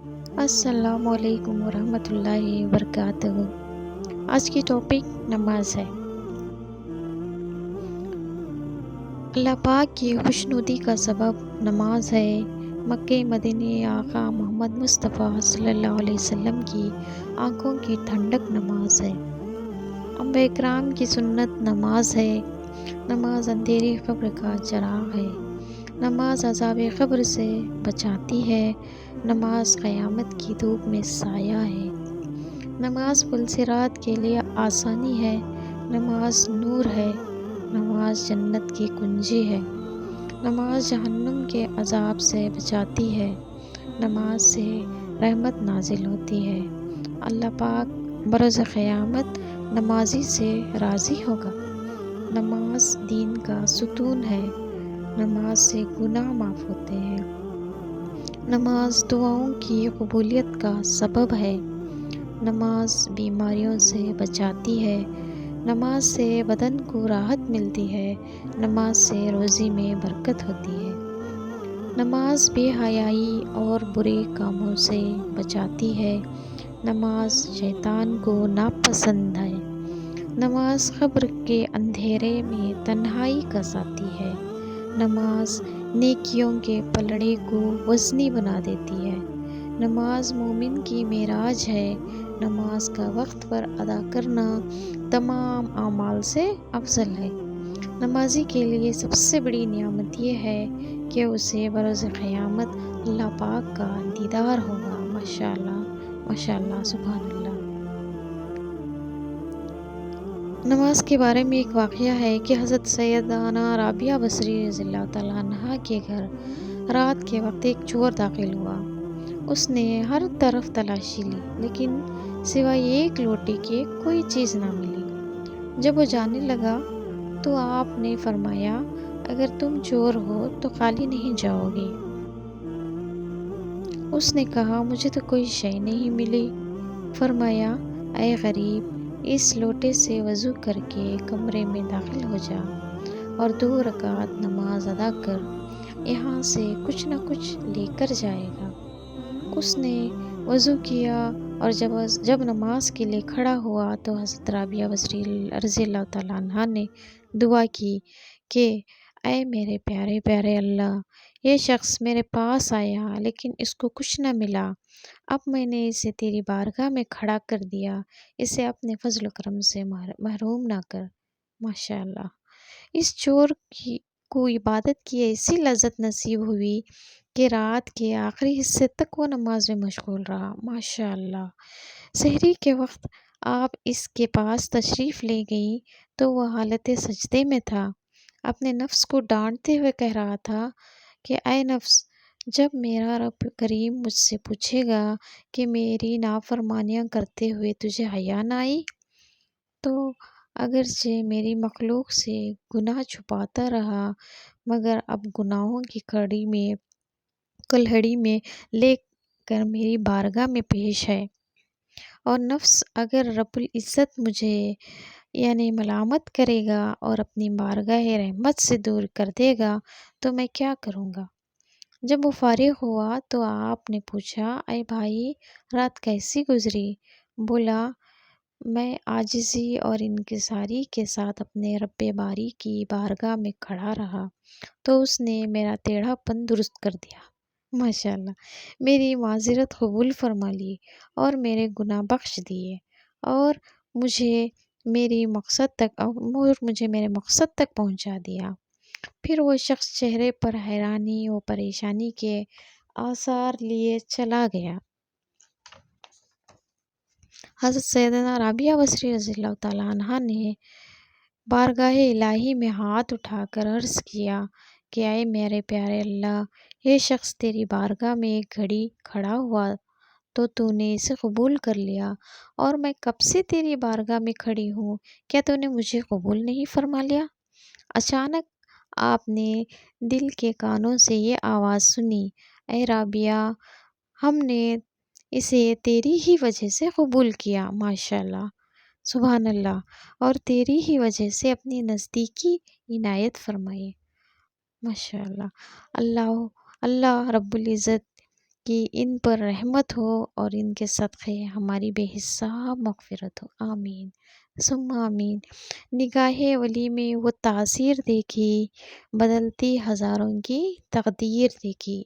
السلام علیکم ورحمۃ اللہ وبرکاتہ۔ آج کی ٹاپک نماز ہے۔ اللہ پاک کی خوشنودی کا سبب نماز ہے۔ مکہ مدینہ آقا محمد مصطفیٰ صلی اللہ علیہ وسلم کی آنکھوں کی ٹھنڈک نماز ہے۔ انبیاء کرام کی سنت نماز ہے۔ نماز اندھیری قبر کا چراغ ہے۔ نماز عذاب قبر سے بچاتی ہے۔ نماز قیامت کی دھوپ میں سایہ ہے۔ نماز پل صراط کے لیے آسانی ہے۔ نماز نور ہے۔ نماز جنت کی کنجی ہے۔ نماز جہنم کے عذاب سے بچاتی ہے۔ نماز سے رحمت نازل ہوتی ہے۔ اللہ پاک بروز قیامت نمازی سے راضی ہوگا۔ نماز دین کا ستون ہے۔ نماز سے گناہ معاف ہوتے ہیں۔ نماز دعاؤں کی قبولیت کا سبب ہے۔ نماز بیماریوں سے بچاتی ہے۔ نماز سے بدن کو راحت ملتی ہے۔ نماز سے روزی میں برکت ہوتی ہے۔ نماز بے حیائی اور برے کاموں سے بچاتی ہے۔ نماز شیطان کو ناپسند ہے۔ نماز قبر کے اندھیرے میں تنہائی کا ساتھی ہے۔ نماز نیکیوں کے پلڑے کو وزنی بنا دیتی ہے۔ نماز مومن کی معراج ہے۔ نماز کا وقت پر ادا کرنا تمام اعمال سے افضل ہے۔ نمازی کے لیے سب سے بڑی نعمت یہ ہے کہ اسے بروز قیامت اللہ پاک کا دیدار ہوگا۔ ماشاءاللہ ماشاءاللہ سبحان اللہ۔ نماز کے بارے میں ایک واقعہ ہے کہ حضرت سیدنا رابعہ بصری رضی اللہ تعالیٰ عنہ کے گھر رات کے وقت ایک چور داخل ہوا۔ اس نے ہر طرف تلاشی لی لیکن سوائے ایک لوٹی کے کوئی چیز نہ ملی۔ جب وہ جانے لگا تو آپ نے فرمایا، اگر تم چور ہو تو خالی نہیں جاؤ گے۔ اس نے کہا، مجھے تو کوئی شے نہیں ملی۔ فرمایا، اے غریب، اس لوٹے سے وضو کر کے کمرے میں داخل ہو جا اور 2 رکعت نماز ادا کر، یہاں سے کچھ نہ کچھ لے کر جائے گا۔ اس نے وضو کیا اور جب نماز کے لیے کھڑا ہوا تو حضرت رابعہ بصری رضی اللہ تعالیٰ عنہ نے دعا کی کہ اے میرے پیارے پیارے اللہ، یہ شخص میرے پاس آیا لیکن اس کو کچھ نہ ملا۔ اب میں نے اسے تیری بارگاہ میں کھڑا کر دیا، اسے اپنے فضل و کرم سے محروم نہ کر۔ ماشاءاللہ۔ اس چور کو عبادت کی ایسی لذت نصیب ہوئی کہ رات کے آخری حصے تک وہ نماز میں مشغول رہا۔ ماشاءاللہ۔ سحری کے وقت آپ اس کے پاس تشریف لے گئیں تو وہ حالت سجدے میں تھا۔ اپنے نفس کو ڈانٹتے ہوئے کہہ رہا تھا کہ اے نفس، جب میرا رب کریم مجھ سے پوچھے گا کہ میری نافرمانیاں کرتے ہوئے تجھے حیا نہ آئی، تو اگرچہ میری مخلوق سے گناہ چھپاتا رہا مگر اب گناہوں کی کلہڑی میں لے کر میری بارگاہ میں پیش ہے، اور نفس اگر رب العزت مجھے ملامت کرے گا اور اپنی بارگاہ رحمت سے دور کر دے گا تو میں کیا کروں گا؟ جب وہ فارغ ہوا تو آپ نے پوچھا، اے بھائی، رات کیسی گزری؟ بولا، میں عاجزی اور انکساری کے ساتھ اپنے رب باری کی بارگاہ میں کھڑا رہا تو اس نے میرا ٹیڑھا پن درست کر دیا۔ ماشاءاللہ۔ میری معذرت قبول فرما لی اور میرے گناہ بخش دیے اور مجھے میرے مقصد تک پہنچا دیا۔ پھر وہ شخص چہرے پر حیرانی و پریشانی کے آثار لیے چلا گیا۔ حضرت سیدنا رابعہ بصری رضی اللہ تعالیٰ عنہ نے بارگاہ الہی میں ہاتھ اٹھا کر عرض کیا کہ اے میرے پیارے اللہ، یہ شخص تیری بارگاہ میں ایک گھڑی کھڑا ہوا تو نے اسے قبول کر لیا، اور میں کب سے تیری بارگاہ میں کھڑی ہوں، کیا تو نے مجھے قبول نہیں فرما لیا؟ اچانک آپ نے دل کے کانوں سے یہ آواز سنی، اے رابعہ، ہم نے اسے تیری ہی وجہ سے قبول کیا۔ ماشاءاللہ سبحان اللہ۔ اور تیری ہی وجہ سے اپنی نزدیکی عنایت فرمائی۔ ماشاءاللہ۔ اللہ رب العزت کہ ان پر رحمت ہو اور ان کے صدقے ہماری بے حساب مغفرت ہو، آمین ثم آمین۔ نگاہ ولی میں وہ تاثیر دیکھی، بدلتی ہزاروں کی تقدیر دیکھی۔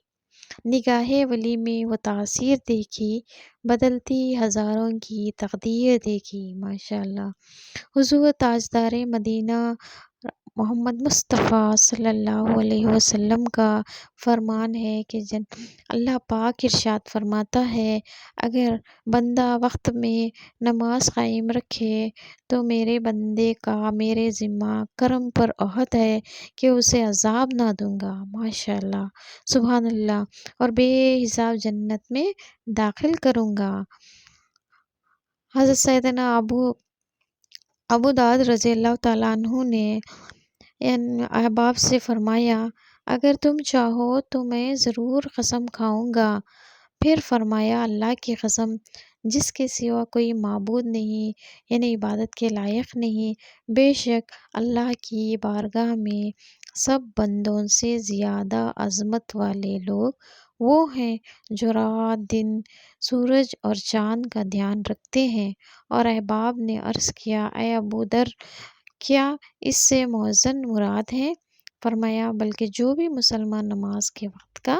نگاہ ولی میں وہ تاثیر دیکھی، بدلتی ہزاروں کی تقدیر دیکھی، ماشاءاللہ۔ حضور تاجدار مدینہ محمد مصطفیٰ صلی اللہ علیہ وسلم کا فرمان ہے کہ اللہ پاک ارشاد فرماتا ہے، اگر بندہ وقت میں نماز قائم رکھے تو میرے بندے کا میرے ذمہ کرم پر عہد ہے کہ اسے عذاب نہ دوں گا، ماشاءاللہ، سبحان اللہ، اور بے حساب جنت میں داخل کروں گا۔ حضرت سیدنا ابو داؤد رضی اللہ تعالیٰ عنہ نے احباب سے فرمایا، اگر تم چاہو تو میں ضرور قسم کھاؤں گا۔ پھر فرمایا، اللہ کی قسم جس کے سوا کوئی معبود نہیں، یعنی عبادت کے لائق نہیں، بے شک اللہ کی بارگاہ میں سب بندوں سے زیادہ عظمت والے لوگ وہ ہیں جو رات دن سورج اور چاند کا دھیان رکھتے ہیں۔ اور احباب نے عرض کیا، اے ابو ذر، کیا اس سے مؤذن مراد ہے؟ فرمایا، بلکہ جو بھی مسلمان نماز کے وقت کا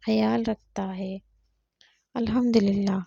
خیال رکھتا ہے۔ الحمدللہ۔